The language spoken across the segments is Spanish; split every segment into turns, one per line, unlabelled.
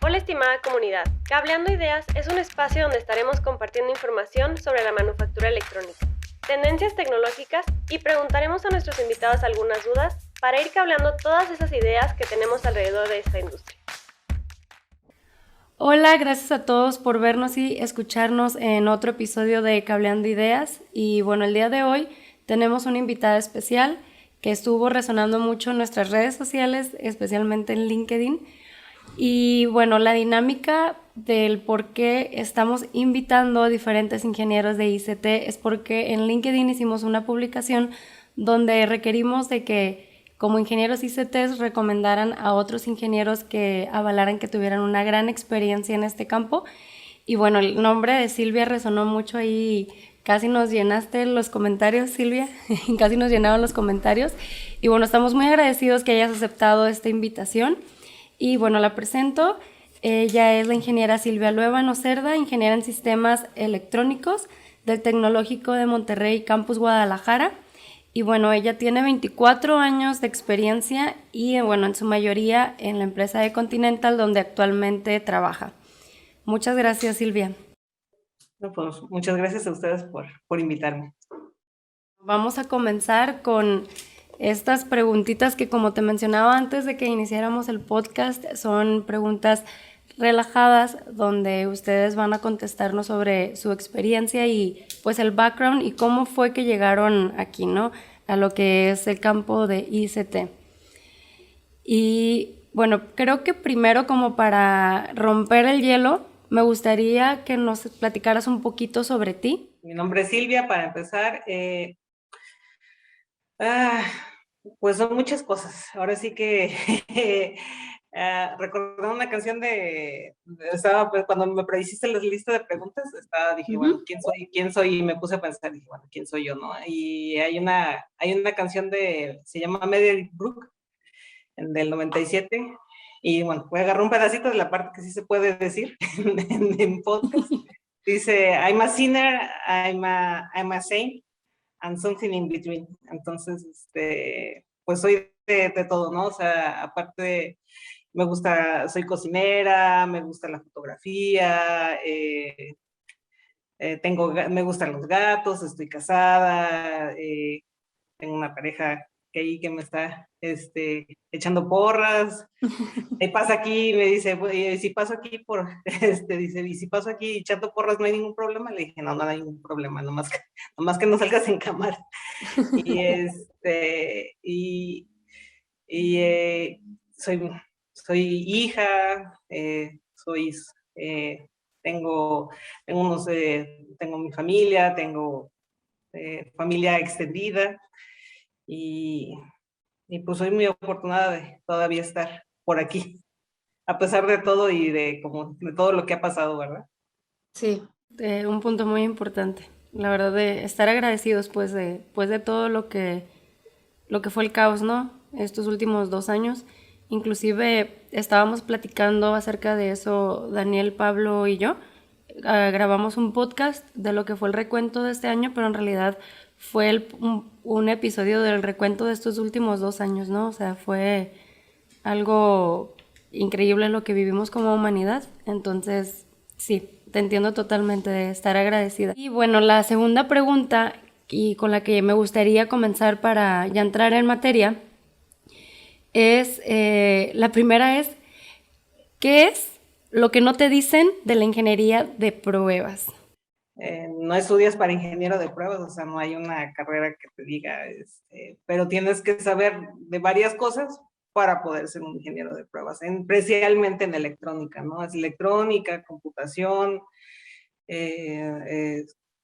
Hola estimada comunidad, Cableando Ideas es un espacio donde estaremos compartiendo información sobre la manufactura electrónica, tendencias tecnológicas y preguntaremos a nuestros invitados algunas dudas para ir cableando todas esas ideas que tenemos alrededor de esta industria.
Hola, gracias a todos por vernos y escucharnos en otro episodio de Cableando Ideas. Y bueno, el día de hoy tenemos una invitada especial que estuvo resonando mucho en nuestras redes sociales, especialmente en LinkedIn. Y bueno, la dinámica del por qué estamos invitando a diferentes ingenieros de ICT es porque en LinkedIn hicimos una publicación donde requerimos de que como ingenieros ICT recomendaran a otros ingenieros que avalaran que tuvieran una gran experiencia en este campo. Y bueno, el nombre de Silvia resonó mucho ahí, casi nos llenaste los comentarios, Silvia, casi nos llenaron los comentarios. Y bueno, estamos muy agradecidos que hayas aceptado esta invitación. Y bueno, la presento. Ella es la ingeniera Silvia Luevano Cerda, ingeniera en sistemas electrónicos del Tecnológico de Monterrey, Campus Guadalajara. Y bueno, ella tiene 24 años de experiencia y bueno, en su mayoría en la empresa de Continental, donde actualmente trabaja. Muchas gracias, Silvia.
No, pues, muchas gracias a ustedes por invitarme.
Vamos a comenzar con estas preguntitas que, como te mencionaba antes de que iniciáramos el podcast, son preguntas relajadas donde ustedes van a contestarnos sobre su experiencia y pues el background y cómo fue que llegaron aquí, ¿no? A lo que es el campo de ICT. Y bueno, creo que primero, como para romper el hielo, me gustaría que nos platicaras un poquito sobre ti.
Mi nombre es Silvia, para empezar. Pues son muchas cosas. Ahora sí que recordando una canción estaba, pues, cuando me hiciste la lista de preguntas, dije, bueno, ¿quién soy? Y me puse a pensar, dije, bueno, ¿quién soy yo, no? Y hay una canción se llama Meryl Brook, del 97, y bueno, voy a agarrar un pedacito de la parte que sí se puede decir en podcast. Dice, I'm a sinner, I'm a saint, and something in between. Entonces, pues soy de todo, ¿no? O sea, aparte, soy cocinera, me gusta la fotografía, me gustan los gatos, estoy casada, tengo una pareja que me está echando porras. Y pasa aquí, me dice, si paso aquí dice, y si paso aquí echando porras, no hay ningún problema. Le dije, no, no hay ningún problema, nomás que no salgas en cámara. Y y soy hija, eh, tengo, tengo mi familia, tengo familia extendida, y, y pues soy muy afortunada de todavía estar por aquí, a pesar de todo y de todo lo que ha pasado, ¿verdad?
Sí, un punto muy importante. La verdad, de estar agradecidos pues de todo lo que fue el caos, ¿no? Estos últimos 2 años. Inclusive estábamos platicando acerca de eso, Daniel, Pablo y yo. Grabamos un podcast de lo que fue el recuento de este año, pero en realidad fue un episodio del recuento de estos últimos 2 años, ¿no? O sea, fue algo increíble lo que vivimos como humanidad. Entonces, sí, te entiendo totalmente de estar agradecida. Y bueno, la segunda pregunta y con la que me gustaría comenzar para ya entrar en materia la primera es, ¿qué es lo que no te dicen de la ingeniería de pruebas?
No estudias para ingeniero de pruebas, o sea, no hay una carrera que te diga, pero tienes que saber de varias cosas para poder ser un ingeniero de pruebas, especialmente en electrónica, ¿no? Es electrónica, computación,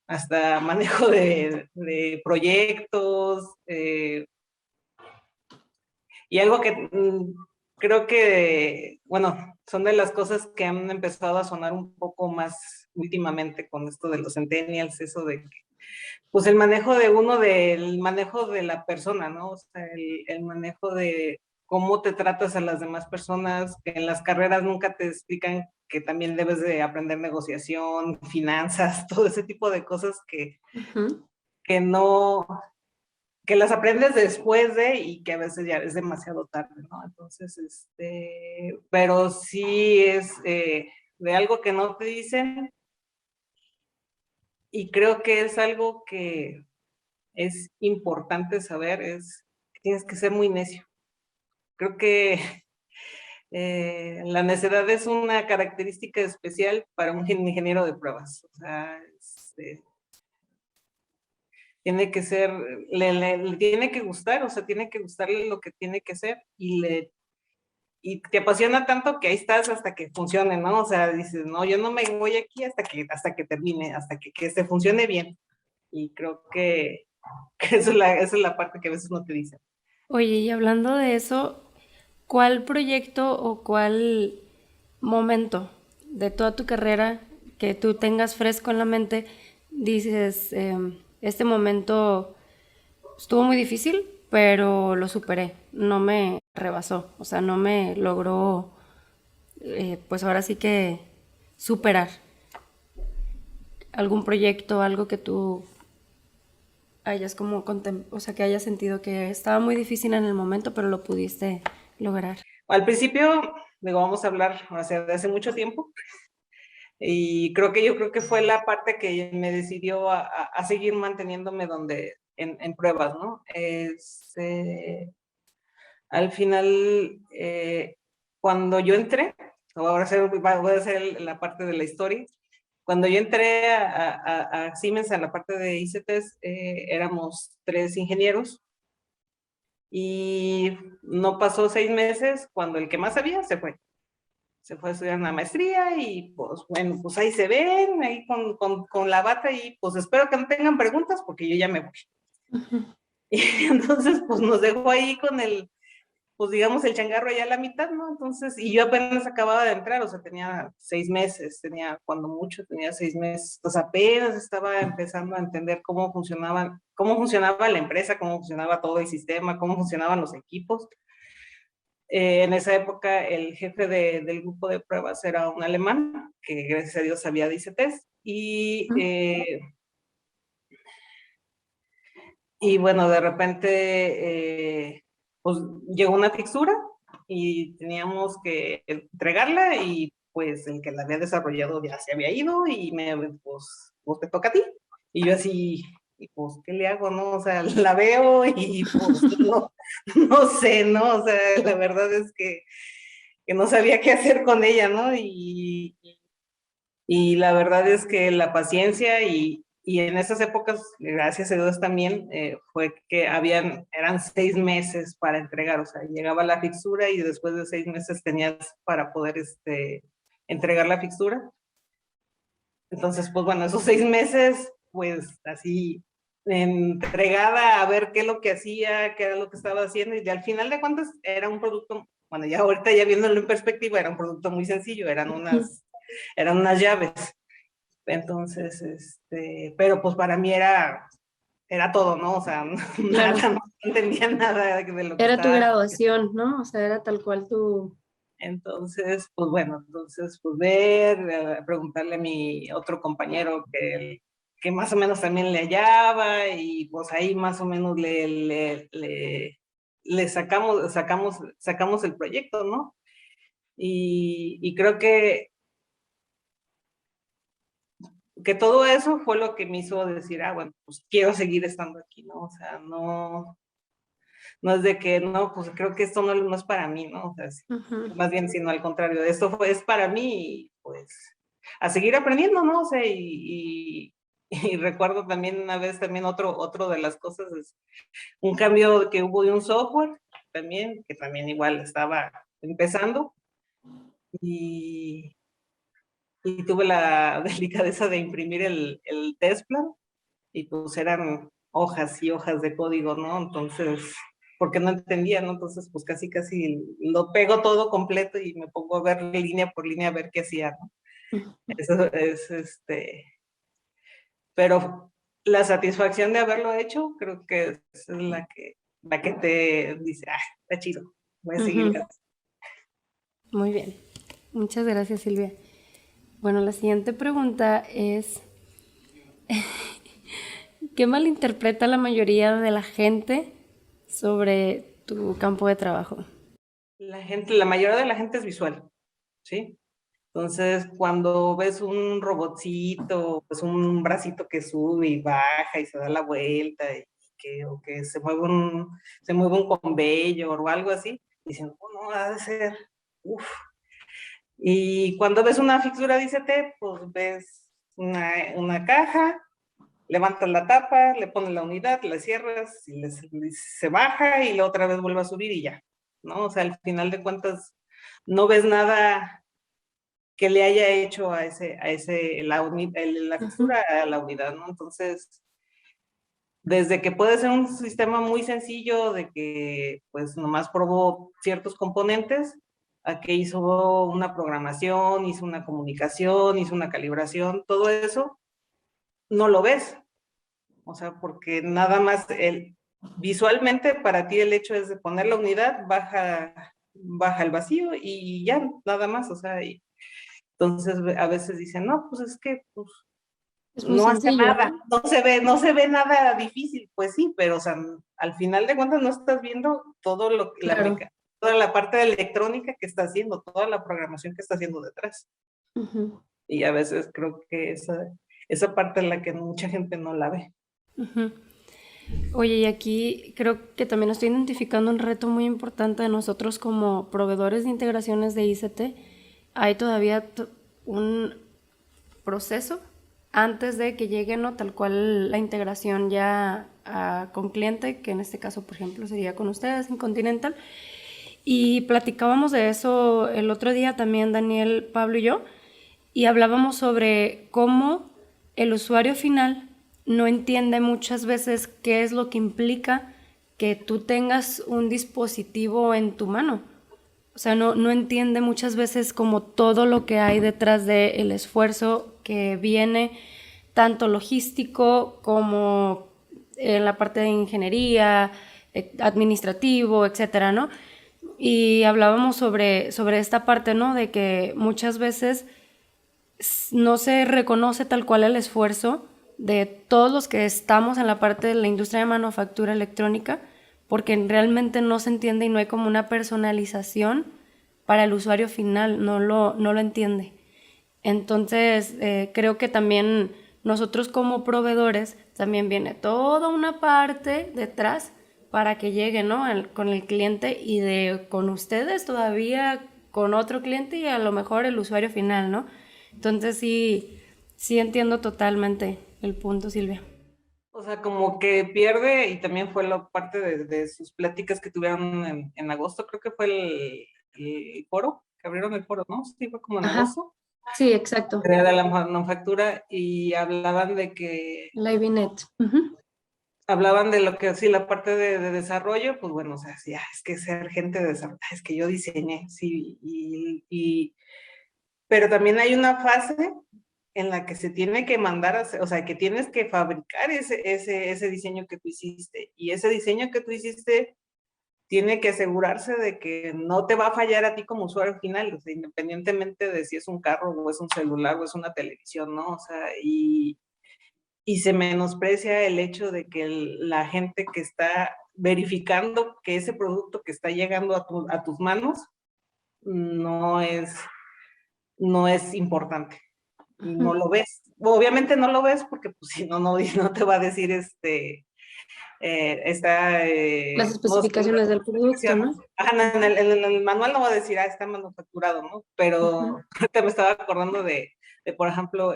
hasta manejo de proyectos, y algo que creo que, bueno, son de las cosas que han empezado a sonar un poco más últimamente con esto de los centennials, eso de que, pues del manejo de la persona, ¿no? O sea, el manejo de cómo te tratas a las demás personas, que en las carreras nunca te explican que también debes de aprender negociación, finanzas, todo ese tipo de cosas que no, que las aprendes después de y que a veces ya es demasiado tarde, ¿no? Entonces, pero sí es de algo que no te dicen y creo que es algo que es importante saber, es que tienes que ser muy necio. Creo que la necedad es una característica especial para un ingeniero de pruebas. O sea, tiene que ser, le tiene que gustar, o sea, tiene que gustarle lo que tiene que ser y te apasiona tanto que ahí estás hasta que funcione, ¿no? O sea, dices, no, yo no me voy aquí hasta que termine, hasta que se funcione bien. Y creo que esa es la parte que a veces no te dicen.
Oye, y hablando de eso, ¿cuál proyecto o cuál momento de toda tu carrera que tú tengas fresco en la mente dices, este momento estuvo muy difícil, pero lo superé, no me rebasó, o sea, no me logró, pues ahora sí que superar algún proyecto, algo que tú hayas como, o sea, que hayas sentido que estaba muy difícil en el momento, pero lo pudiste lograr?
Al principio, digo, vamos a hablar de hace mucho tiempo, y yo creo que fue la parte que me decidió a seguir manteniéndome en pruebas, ¿no? Al final, cuando yo entré, voy a hacer la parte de la historia. Cuando yo entré a Siemens, a la parte de ICTs, éramos 3 ingenieros y no pasó 6 meses cuando el que más sabía se fue. Se fue a estudiar una maestría y pues bueno, pues ahí se ven, ahí con la bata y pues espero que no tengan preguntas porque yo ya me voy. Y entonces pues nos dejó ahí pues digamos el changarro allá a la mitad, ¿no? Entonces, y yo apenas acababa de entrar, o sea, tenía 6 meses, cuando mucho, tenía 6 meses, pues apenas estaba empezando a entender cómo funcionaba la empresa, cómo funcionaba todo el sistema, cómo funcionaban los equipos. En esa época el jefe del grupo de pruebas era un alemán, que gracias a Dios sabía de ICTs, y bueno, de repente pues llegó una fixura y teníamos que entregarla y pues el que la había desarrollado ya se había ido y pues te toca a ti. Y yo así, y pues, ¿qué le hago, no? O sea, la veo y pues no sé, ¿no? O sea, la verdad es que no sabía qué hacer con ella, ¿no? Y la verdad es que la paciencia y en esas épocas, gracias a Dios también, fue que eran 6 meses para entregar, o sea, llegaba la fixura y después de 6 meses tenías para poder entregar la fixura. Entonces, pues bueno, esos 6 meses, pues así, entregada a ver qué es lo que hacía, qué era lo que estaba haciendo, y al final de cuentas era un producto, bueno, ya ahorita ya viéndolo en perspectiva, era un producto muy sencillo, eran unas llaves. Entonces, pero pues para mí era todo, ¿no? O sea,
Claro.
nada, no entendía nada de lo que
Era tu
estaba.
graduación, ¿no? O sea, era tal cual tu...
Entonces, pues bueno, pues ver, preguntarle a mi otro compañero que más o menos también le hallaba y pues ahí más o menos le sacamos el proyecto, ¿no? Y creo que todo eso fue lo que me hizo decir, bueno, pues quiero seguir estando aquí, ¿no? O sea, no es de que, no, pues creo que esto no es para mí, ¿no? O sea, más bien, sino al contrario, es para mí y pues a seguir aprendiendo, ¿no? O sea, y recuerdo también una vez, también otro de las cosas es un cambio que hubo de un software también, que también igual estaba empezando y, y tuve la delicadeza de imprimir el test plan y pues eran hojas y hojas de código, ¿no? Entonces, porque no entendía, ¿no? Entonces, pues casi lo pego todo completo y me pongo a ver línea por línea a ver qué hacía, ¿no? Eso es, pero la satisfacción de haberlo hecho, creo que es la que te dice, está chido, voy a seguir.
Muy bien. Muchas gracias, Silvia. Bueno, la siguiente pregunta es, ¿Qué malinterpreta la mayoría de la gente sobre tu campo de trabajo?
La mayoría de la gente es visual, ¿sí? Entonces, cuando ves un robotcito, pues un bracito que sube y baja y se da la vuelta o que se mueve un conveyor o algo así, dicen, oh, no, ha de ser, uff. Y cuando ves una fixtura de ICT, pues ves una caja, levantas la tapa, le pones la unidad, la cierras, se baja y la otra vez vuelve a subir y ya, ¿no? O sea, al final de cuentas, no ves nada que le haya hecho la fixura a la unidad, ¿no? Entonces, desde que puede ser un sistema muy sencillo de que pues nomás probó ciertos componentes, a que hizo una programación, hizo una comunicación, hizo una calibración, todo eso, no lo ves. O sea, porque nada más visualmente para ti el hecho es de poner la unidad, baja el vacío y ya, nada más. O sea, entonces a veces dicen, no, pues es que pues,
Es muy
no hace
sencillo,
nada,
¿no?
no se ve nada difícil, pues sí, pero o sea, al final de cuentas no estás viendo todo
Claro.
toda la parte de electrónica que está haciendo, toda la programación que está haciendo detrás.
Ujú,
Y a veces creo que esa parte es la que mucha gente no la ve.
ujú. Oye, y aquí creo que también estoy identificando un reto muy importante de nosotros como proveedores de integraciones de ICT. Hay todavía un proceso antes de que llegue, ¿no? Tal cual la integración ya con cliente, que en este caso, por ejemplo, sería con ustedes en Continental. Y platicábamos de eso el otro día también, Daniel, Pablo y yo, y hablábamos sobre cómo el usuario final no entiende muchas veces qué es lo que implica que tú tengas un dispositivo en tu mano. O sea, no entiende muchas veces como todo lo que hay detrás del esfuerzo que viene, tanto logístico como en la parte de ingeniería, administrativo, etcétera, ¿no? Y hablábamos sobre esta parte, ¿no? De que muchas veces no se reconoce tal cual el esfuerzo de todos los que estamos en la parte de la industria de manufactura electrónica, porque realmente no se entiende y no hay como una personalización para el usuario final, no lo entiende. Entonces, creo que también nosotros como proveedores, también viene toda una parte detrás para que llegue, ¿no? Con el cliente y con ustedes todavía con otro cliente y a lo mejor el usuario final, ¿no? Entonces sí entiendo totalmente el punto, Silvia.
O sea, como que pierde, y también fue la parte de sus pláticas que tuvieron en agosto, creo que fue el foro, que abrieron el foro, ¿no? Sí, fue como en
Ajá,
agosto,
sí, exacto.
de la manufactura, y hablaban de lo que, sí, la parte de desarrollo, pues bueno, o sea, sí, es que ser gente de desarrollo, es que yo diseñé, sí, pero también hay una fase en la que se tiene que mandar, o sea, que tienes que fabricar ese diseño que tú hiciste, y ese diseño que tú hiciste tiene que asegurarse de que no te va a fallar a ti como usuario final, o sea, independientemente de si es un carro o es un celular o es una televisión, ¿no? O sea, y se menosprecia el hecho de que la gente que está verificando que ese producto que está llegando a tus manos no es, no es importante. No lo ves. Obviamente no lo ves porque pues si no, no te va a decir
Las
no sé,
especificaciones del producto, ¿no?
ajá, en el manual no va a decir, está manufacturado, ¿no? Pero
Ujú.
ahorita me estaba acordando por ejemplo,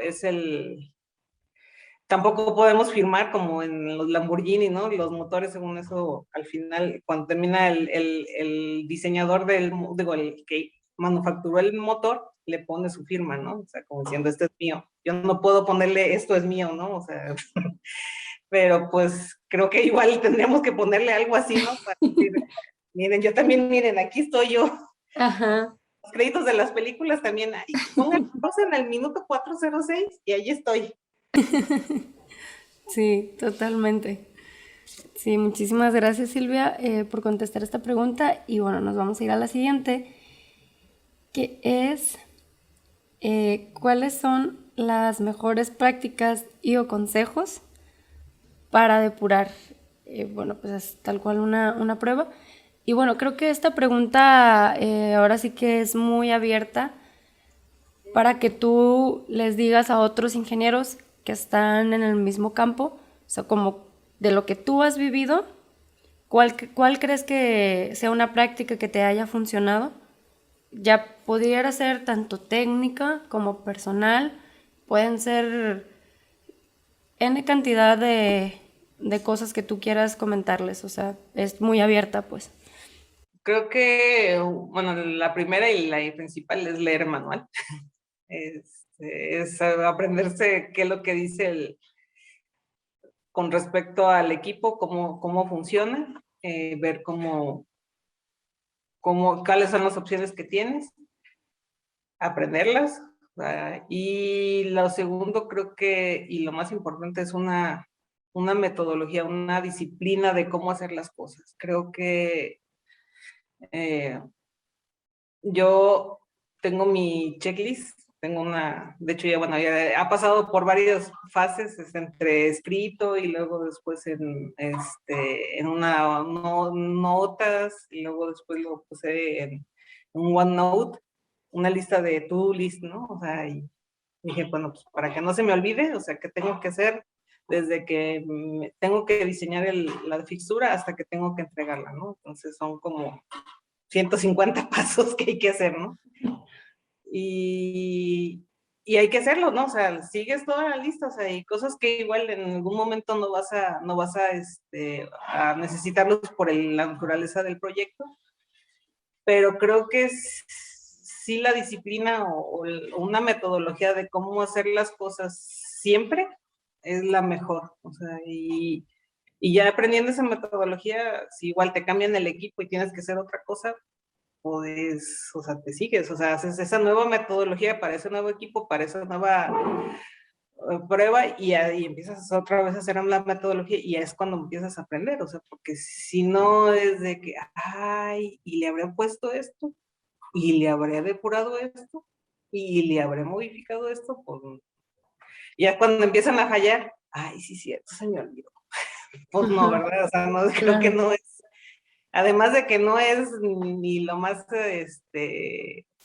tampoco podemos firmar como en los Lamborghini, ¿no? Los motores, según eso, al final, cuando termina el diseñador digo, el que manufacturó el motor, le pone su firma, ¿no? O sea, como diciendo, esto es mío. Yo no puedo ponerle, esto es mío, ¿no? O sea, pero pues creo que igual tendríamos que ponerle algo así, ¿no? Para decir, miren, yo también, miren, aquí estoy yo.
Ajá.
Los créditos de las películas también hay. Pongan pausa en el minuto 406 y ahí estoy.
Sí, totalmente. Sí, muchísimas gracias Silvia por contestar esta pregunta y bueno, nos vamos a ir a la siguiente, que es ¿cuáles son las mejores prácticas y o consejos para depurar. Bueno, pues es tal cual una prueba. Y bueno, creo que esta pregunta ahora sí que es muy abierta para que tú les digas a otros ingenieros que están en el mismo campo, o sea, como de lo que tú has vivido, ¿cuál crees que sea una práctica que te haya funcionado? Ya pudiera ser tanto técnica como personal, pueden ser N cantidad de cosas que tú quieras comentarles, o sea, es muy abierta, pues.
Creo que, bueno, la primera y la principal es leer manual. Es aprenderse qué es lo que dice con respecto al equipo, cómo funciona, ver cuáles son las opciones que tienes, aprenderlas. Y lo segundo, creo que, y lo más importante, es una metodología, una disciplina de cómo hacer las cosas. Creo que yo tengo mi checklist, de hecho ya, bueno, ya ha pasado por varias fases, entre escrito y luego después en notas, y luego después lo puse en un OneNote, una lista de to-do list, ¿no? O sea, y dije, bueno, pues para que no se me olvide, o sea, ¿qué tengo que hacer desde que tengo que diseñar la fixtura hasta que tengo que entregarla, ¿no? Entonces son como 150 pasos que hay que hacer, ¿no? Y, y hay que hacerlo, ¿no? O sea, sigues toda la lista, o sea, hay cosas que igual en algún momento no vas a necesitarlos por la naturaleza del proyecto, pero creo que sí la disciplina o una metodología de cómo hacer las cosas siempre es la mejor, o sea, y ya aprendiendo esa metodología, si igual te cambian el equipo y tienes que hacer otra cosa, pues, o sea, te sigues, o sea, haces esa nueva metodología para ese nuevo equipo, para esa nueva prueba y ahí empiezas otra vez a hacer la metodología y es cuando empiezas a aprender, o sea, porque si no es de que, ay, y le habré puesto esto, y le habré depurado esto, y le habré modificado esto, pues ya cuando empiezan a fallar, ay, sí, cierto, se me olvidó. Pues no, ¿verdad? O sea, no, creo que
Claro.
no es. Además de que no es ni lo más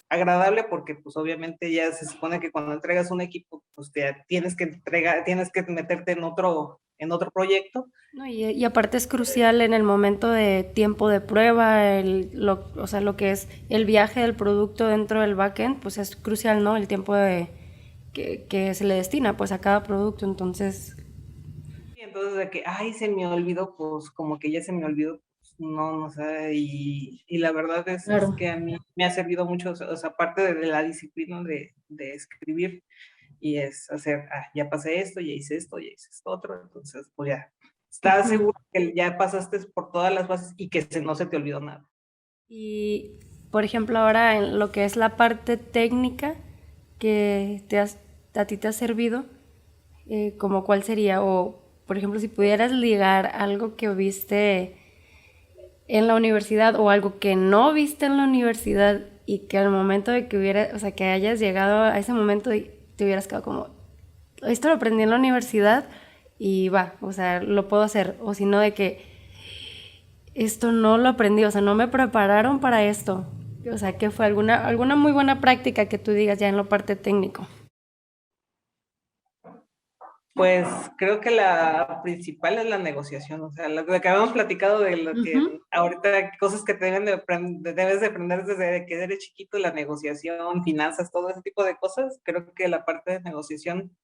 agradable, porque pues obviamente ya se supone que cuando entregas un equipo, pues tienes que meterte en otro proyecto.
No, y aparte es crucial en el momento de tiempo de prueba, o sea, lo que es el viaje del producto dentro del backend, pues es crucial, ¿no? El tiempo que se le destina pues a cada producto, entonces.
Y entonces de que, ay, se me olvidó, pues como que ya se me olvidó, pues, no sé, y la verdad es
Claro.
que a mí me ha servido mucho, o sea, aparte de la disciplina de escribir, y es hacer, ya pasé esto, ya hice esto otro, entonces pues ya, estás seguro que ya pasaste por todas las bases y que no se te olvidó nada.
Y, por ejemplo, ahora en lo que es la parte técnica que a ti te ha servido, como cuál sería, o por ejemplo, si pudieras ligar algo que viste en la universidad o algo que no viste en la universidad y que al momento de que o sea, que hayas llegado a ese momento y te hubieras quedado como, esto lo aprendí en la universidad y va, o sea, lo puedo hacer, o si no de que esto no lo aprendí, o sea, no me prepararon para esto, o sea, que fue alguna muy buena práctica que tú digas ya en lo parte técnico.
Pues creo que la principal es la negociación, o sea, lo que habíamos platicado de lo que ahorita, cosas que debes de aprender desde que eres chiquito, la negociación, finanzas, todo ese tipo de cosas, creo que la parte de negociación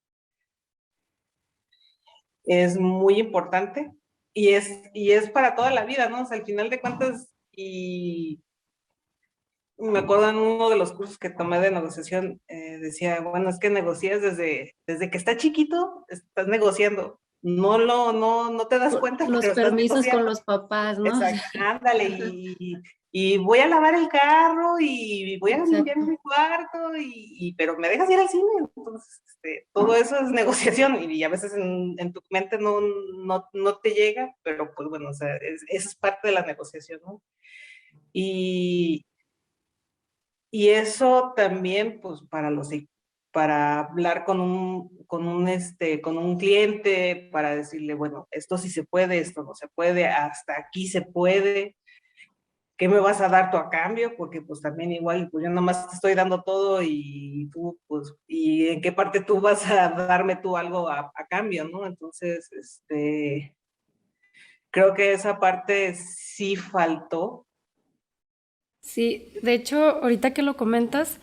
es muy importante y es para toda la vida, ¿no? O sea, al final de cuentas, y me acuerdo en uno de los cursos que tomé de negociación, decía, bueno, es que negocias desde que está chiquito, estás negociando. No te das cuenta,
Los
pero estás
permisos con
negociando.
los papás, ¿no?
Exacto, ándale, y voy a lavar el carro y voy a limpiar
Exacto.
mi cuarto, pero me dejas ir al cine. Entonces, todo eso es negociación y a veces en tu mente no te llega, pero pues bueno, o sea, eso es parte de la negociación, ¿no? Y eso también, pues, para hablar con un cliente, para decirle, bueno, esto sí se puede, esto no se puede, hasta aquí se puede. ¿Qué me vas a dar tú a cambio? Porque pues también igual, pues yo nomás te estoy dando todo y tú, pues, ¿y en qué parte tú vas a darme tú algo a cambio, no? Entonces, creo que esa parte sí faltó.
Sí, de hecho, ahorita que lo comentas,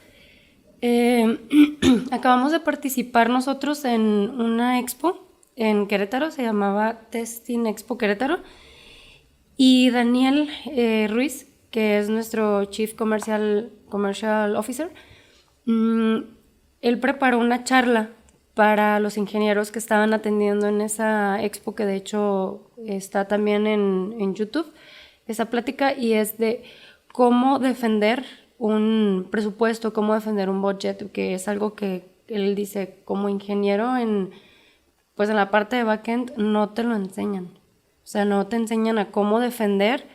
acabamos de participar nosotros en una expo en Querétaro, se llamaba Testing Expo Querétaro, y Daniel Ruiz, que es nuestro Chief Commercial Officer, él preparó una charla para los ingenieros que estaban atendiendo en esa expo, que de hecho está también en YouTube, esa plática, y es de cómo defender un presupuesto, cómo defender un budget, que es algo que él dice como ingeniero pues en la parte de backend no te lo enseñan. O sea, no te enseñan a cómo defender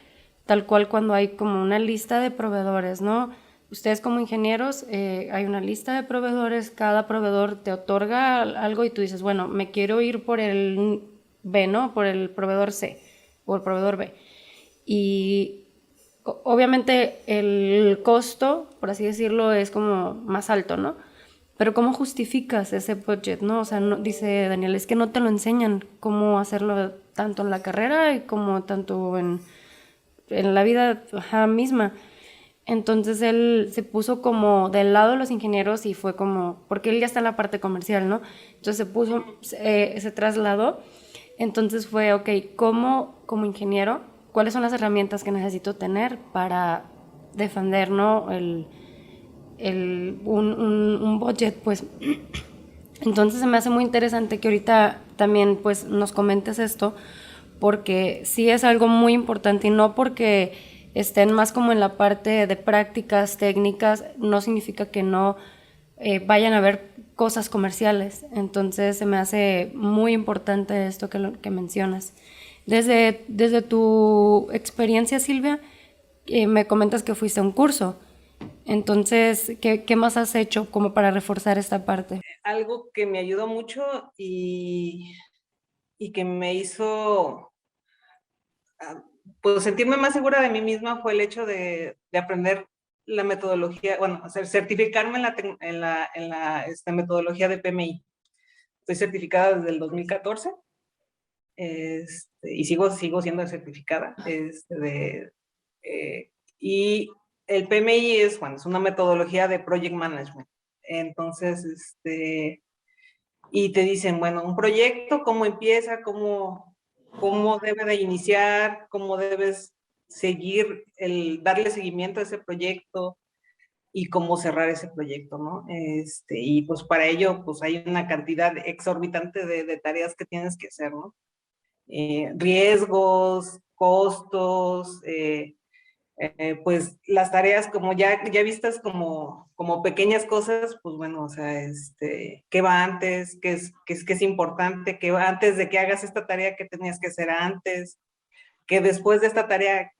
tal cual cuando hay como una lista de proveedores, ¿no? Ustedes como ingenieros, hay una lista de proveedores, cada proveedor te otorga algo y tú dices, bueno, me quiero ir por el B, ¿no? Por el proveedor C o el proveedor B. Y obviamente el costo, por así decirlo, es como más alto, ¿no? Pero ¿cómo justificas ese budget, no? O sea, no, dice Daniel, es que no te lo enseñan cómo hacerlo tanto en la carrera y como tanto en la vida misma. Entonces él se puso como del lado de los ingenieros y fue como, porque él ya está en la parte comercial, ¿no? Entonces se trasladó. Entonces fue, ok, ¿cómo como ingeniero, cuáles son las herramientas que necesito tener para defender, ¿no? Un budget, pues. Entonces se me hace muy interesante que ahorita también pues nos comentes esto, porque sí es algo muy importante y no porque estén más como en la parte de prácticas técnicas, no significa que no vayan a ver cosas comerciales. Entonces se me hace muy importante esto que mencionas. Desde tu experiencia, Silvia, me comentas que fuiste a un curso. Entonces, ¿qué más has hecho como para reforzar esta parte?
Algo que me ayudó mucho y que me hizo pues sentirme más segura de mí misma fue el hecho de aprender la metodología, bueno, certificarme en la metodología de PMI. Estoy certificada desde el 2014 y sigo siendo certificada. Y el PMI es una metodología de project management. Entonces, y te dicen, bueno, un proyecto, cómo empieza, cómo debe de iniciar, cómo debes darle seguimiento a ese proyecto y cómo cerrar ese proyecto, ¿no? Y pues para ello, pues hay una cantidad exorbitante de tareas que tienes que hacer, ¿no? Riesgos, costos, pues las tareas como ya vistas como pequeñas cosas, pues bueno, o sea, ¿qué va antes? ¿Qué es importante? ¿Qué va antes de que hagas esta tarea que tenías que hacer antes? ¿Qué después de esta tarea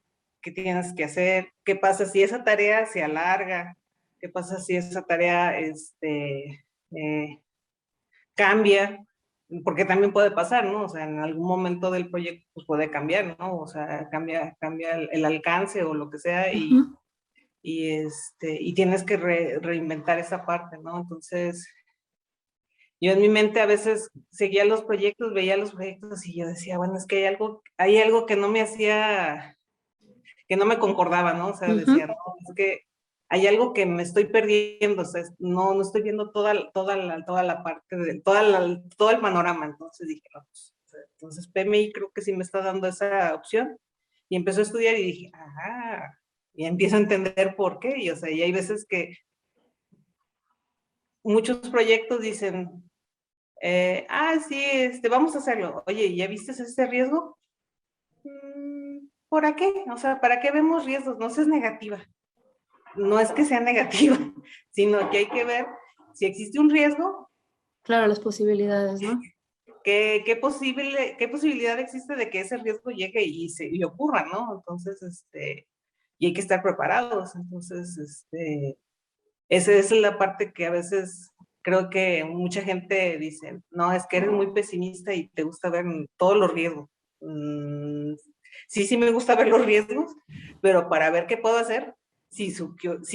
que tienes que hacer? ¿Qué pasa si esa tarea se alarga? ¿Qué pasa si esa tarea cambia? Porque también puede pasar, ¿no? O sea, en algún momento del proyecto pues puede cambiar, ¿no? O sea, cambia el alcance o lo que sea y tienes que reinventar esa parte, ¿no? Entonces, yo en mi mente a veces seguía los proyectos, veía los proyectos y yo decía, bueno, es que hay algo que no me hacía, que no me concordaba, ¿no? O sea, decía, no, es que hay algo que me estoy perdiendo, o sea, no estoy viendo toda la parte, todo el panorama. Entonces dije, no, pues, entonces PMI creo que sí me está dando esa opción. Y empezó a estudiar y dije, ajá, y empiezo a entender por qué. Y, o sea, y hay veces que muchos proyectos dicen, sí, vamos a hacerlo. Oye, ¿ya viste ese riesgo? ¿Por qué? O sea, ¿para qué vemos riesgos? No seas negativa. No es que sea negativa, sino que hay que ver si existe un riesgo.
Claro, las posibilidades, ¿no?
¿Qué posibilidad existe de que ese riesgo llegue y ocurra, ¿no? Entonces, y hay que estar preparados. Entonces, esa es la parte que a veces creo que mucha gente dice, no, es que eres muy pesimista y te gusta ver todos los riesgos. Sí, sí me gusta ver los riesgos, pero para ver qué puedo hacer, si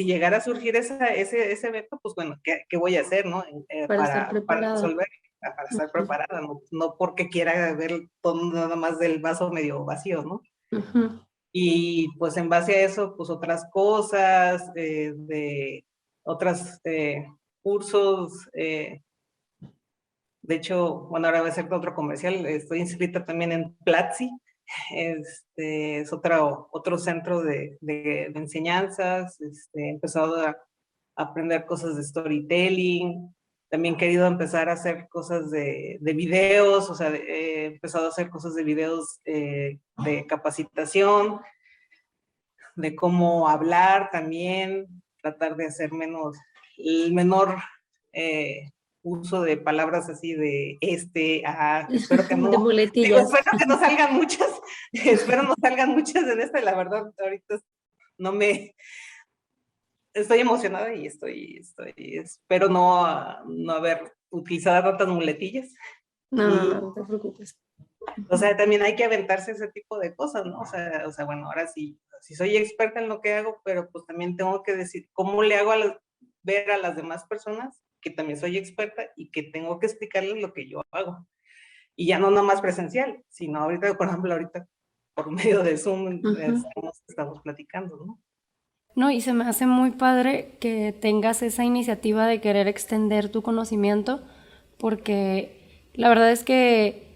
llegara a surgir ese evento, pues bueno, ¿qué voy a hacer, no?
Para estar
Para
preparada.
resolver, para estar preparada, no porque quiera ver todo nada más del vaso medio vacío, ¿no? Y pues en base a eso, pues otras cosas, de otros cursos, de hecho, bueno, ahora voy a hacer otro comercial, estoy inscrita también en Platzi, es otro centro de enseñanzas, he empezado a aprender cosas de storytelling, también he querido empezar a hacer cosas de videos, o sea, he empezado a hacer cosas de videos de capacitación, de cómo hablar también, tratar de hacer el menor uso de palabras así de espero que no,
De
digo,
muletillas.
espero que no salgan muchas, espero no salgan muchas en esta, la verdad, ahorita no me, estoy emocionada y espero no haber utilizado tantas muletillas.
No te preocupes.
O sea, también hay que aventarse ese tipo de cosas, ¿no? O sea, bueno, ahora sí soy experta en lo que hago, pero pues también tengo que decir cómo le hago ver a las demás personas que también soy experta y que tengo que explicarles lo que yo hago. Y ya no nomás presencial, sino ahorita, por ejemplo, ahorita por medio de Zoom estamos platicando, ¿no?
No, y se me hace muy padre que tengas esa iniciativa de querer extender tu conocimiento, porque la verdad es que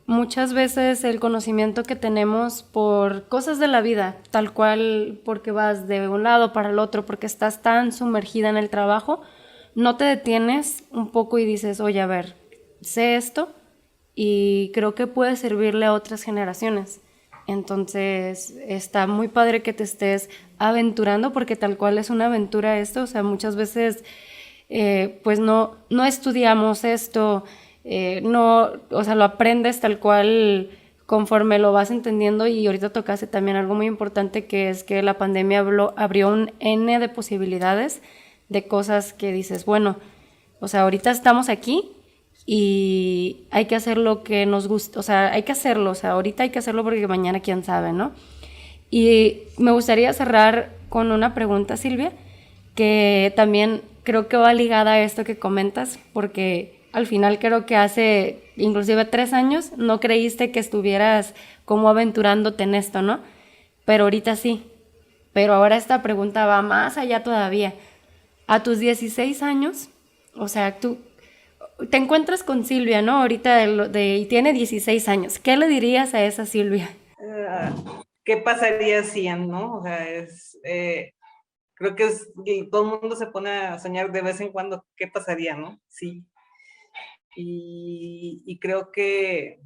muchas veces el conocimiento que tenemos por cosas de la vida, tal cual porque vas de un lado para el otro, porque estás tan sumergida en el trabajo, no te detienes un poco y dices, oye, a ver, sé esto y creo que puede servirle a otras generaciones. Entonces está muy padre que te estés aventurando, porque tal cual es una aventura esto, o sea, muchas veces pues no estudiamos esto, no, o sea, lo aprendes tal cual conforme lo vas entendiendo. Y ahorita tocaste también algo muy importante, que es que la pandemia abrió un N de posibilidades de cosas que dices, bueno, o sea, ahorita estamos aquí y hay que hacer lo que nos gusta, o sea, hay que hacerlo, o sea, ahorita hay que hacerlo porque mañana quién sabe, ¿no? Y me gustaría cerrar con una pregunta, Silvia, que también creo que va ligada a esto que comentas, porque al final creo que hace inclusive 3 años no creíste que estuvieras como aventurándote en esto, ¿no? Pero ahorita sí. Pero ahora esta pregunta va más allá todavía. A tus 16 años, o sea, tú te encuentras con Silvia, ¿no? Ahorita y tiene 16 años. ¿Qué le dirías a esa Silvia?
¿Qué pasaría si, no? O sea, creo que todo el mundo se pone a soñar de vez en cuando qué pasaría, ¿no? Sí. Y creo que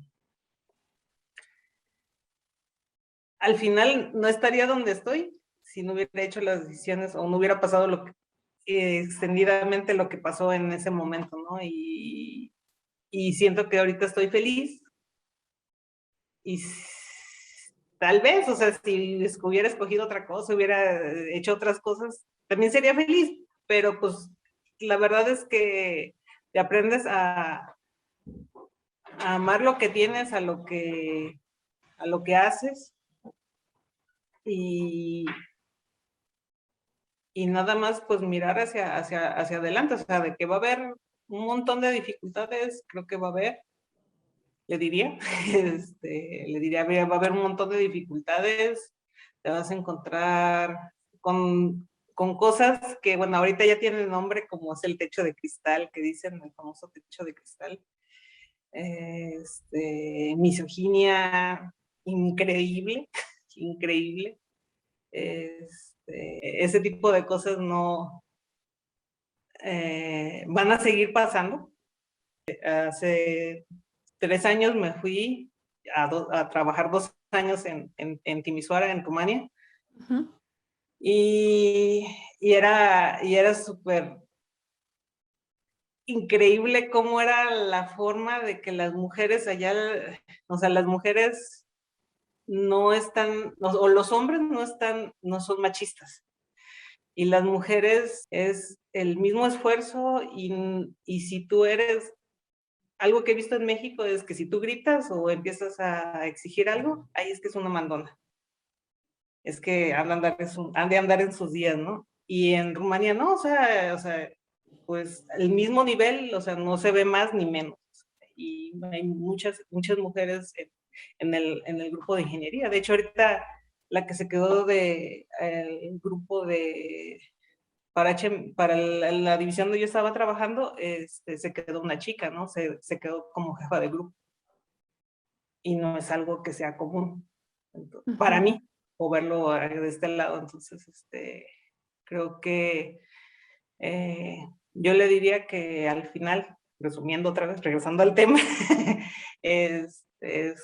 al final no estaría donde estoy si no hubiera hecho las decisiones o no hubiera pasado extendidamente lo que pasó en ese momento, ¿no? Y siento que ahorita estoy feliz y tal vez, o sea, si hubiera escogido otra cosa, hubiera hecho otras cosas, también sería feliz, pero pues la verdad es que te aprendes a amar lo que tienes, a lo que haces y, y nada más pues mirar hacia adelante, o sea, de que va a haber un montón de dificultades, creo que va a haber, le diría, va a haber un montón de dificultades, te vas a encontrar con cosas que, bueno, ahorita ya tienen nombre, como es el techo de cristal, que dicen, el famoso techo de cristal, misoginia increíble, increíble, ese tipo de cosas no van a seguir pasando. Hace 3 años me fui a trabajar 2 años en Timisoara, en Rumania, y era súper increíble cómo era la forma de que las mujeres allá, o sea, las mujeres no están, o los hombres no son machistas, y las mujeres el mismo esfuerzo y si tú eres, algo que he visto en México es que si tú gritas o empiezas a exigir algo, ahí es que es una mandona. Es que han de andar en sus días, ¿no? Y en Rumania no, o sea, pues el mismo nivel, o sea, no se ve más ni menos. Y hay muchas mujeres en el grupo de ingeniería. De hecho, ahorita la que se quedó el grupo de para la división donde yo estaba trabajando, se quedó una chica, ¿no? Se quedó como jefa de grupo. Y no es algo que sea común para mí, o verlo de este lado. Entonces, creo que yo le diría que al final, resumiendo otra vez, regresando al tema, es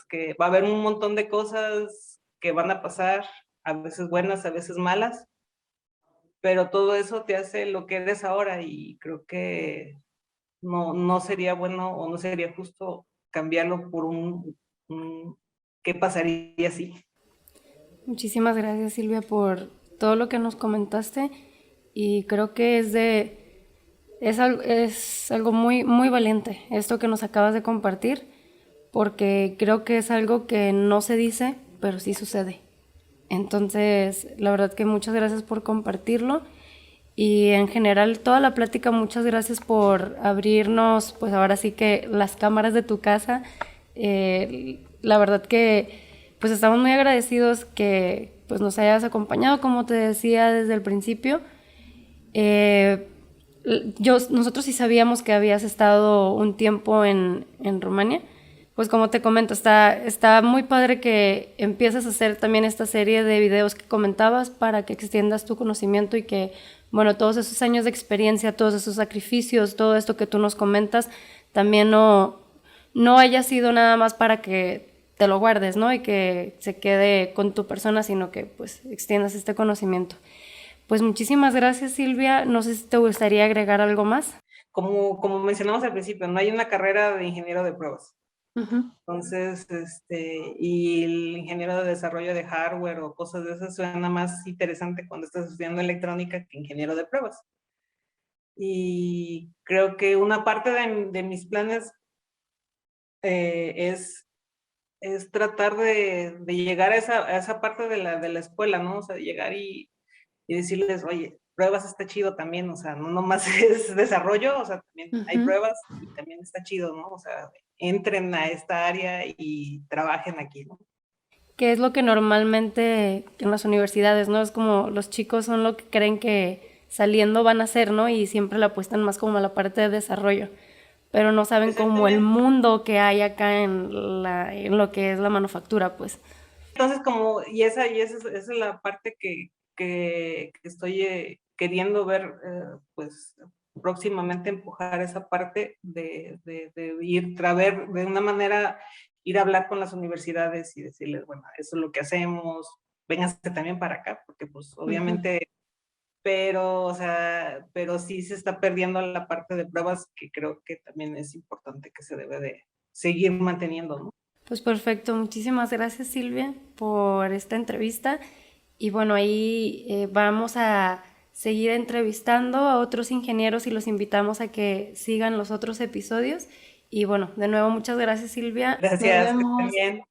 que va a haber un montón de cosas que van a pasar, a veces buenas, a veces malas, pero todo eso te hace lo que eres ahora y creo que no sería bueno o no sería justo cambiarlo por ¿qué pasaría si?
Muchísimas gracias, Silvia, por todo lo que nos comentaste, y creo que es algo muy, muy valiente esto que nos acabas de compartir, porque creo que es algo que no se dice, pero sí sucede. Entonces, la verdad que muchas gracias por compartirlo, y en general toda la plática, muchas gracias por abrirnos, pues ahora sí que las cámaras de tu casa. La verdad que pues estamos muy agradecidos que pues nos hayas acompañado, como te decía desde el principio. Eh, Nosotros sí sabíamos que habías estado un tiempo en Rumania. Pues como te comento, está muy padre que empieces a hacer también esta serie de videos que comentabas para que extiendas tu conocimiento y que, bueno, todos esos años de experiencia, todos esos sacrificios, todo esto que tú nos comentas, también no haya sido nada más para que te lo guardes, ¿no? Y que se quede con tu persona, sino que pues extiendas este conocimiento. Pues muchísimas gracias, Silvia. No sé si te gustaría agregar algo más.
Como mencionamos al principio, no hay una carrera de ingeniero de pruebas.
Uh-huh.
Entonces, y el ingeniero de desarrollo de hardware o cosas de esas suena más interesante cuando estás estudiando electrónica que ingeniero de pruebas. Y creo que una parte de mis planes es tratar de llegar a esa parte de la escuela, ¿no? O sea, de llegar y decirles, oye, pruebas está chido también, o sea, no nomás es desarrollo, o sea, también hay
Uh-huh.
pruebas y también está chido, ¿no? O sea, entren a esta área y trabajen aquí, ¿no?
Que es lo que normalmente en las universidades, ¿no? Es como los chicos son lo que creen que saliendo van a hacer, ¿no? Y siempre le apuestan más como a la parte de desarrollo, pero no saben como el
Exactamente.
mundo que hay acá en lo que es la manufactura, pues.
Entonces, esa es la parte que estoy queriendo ver, pues próximamente empujar esa parte de ir a ver de una manera, ir a hablar con las universidades y decirles, bueno, eso es lo que hacemos, vénganse también para acá, porque pues
Uh-huh.
obviamente, pero, o sea, pero sí se está perdiendo la parte de pruebas que creo que también es importante que se debe de seguir manteniendo, ¿no?
Pues perfecto, muchísimas gracias, Silvia, por esta entrevista. Y bueno, ahí vamos a seguir entrevistando a otros ingenieros y los invitamos a que sigan los otros episodios. Y bueno, de nuevo muchas gracias, Silvia. Nos
Gracias, que estén
vemos.
bien.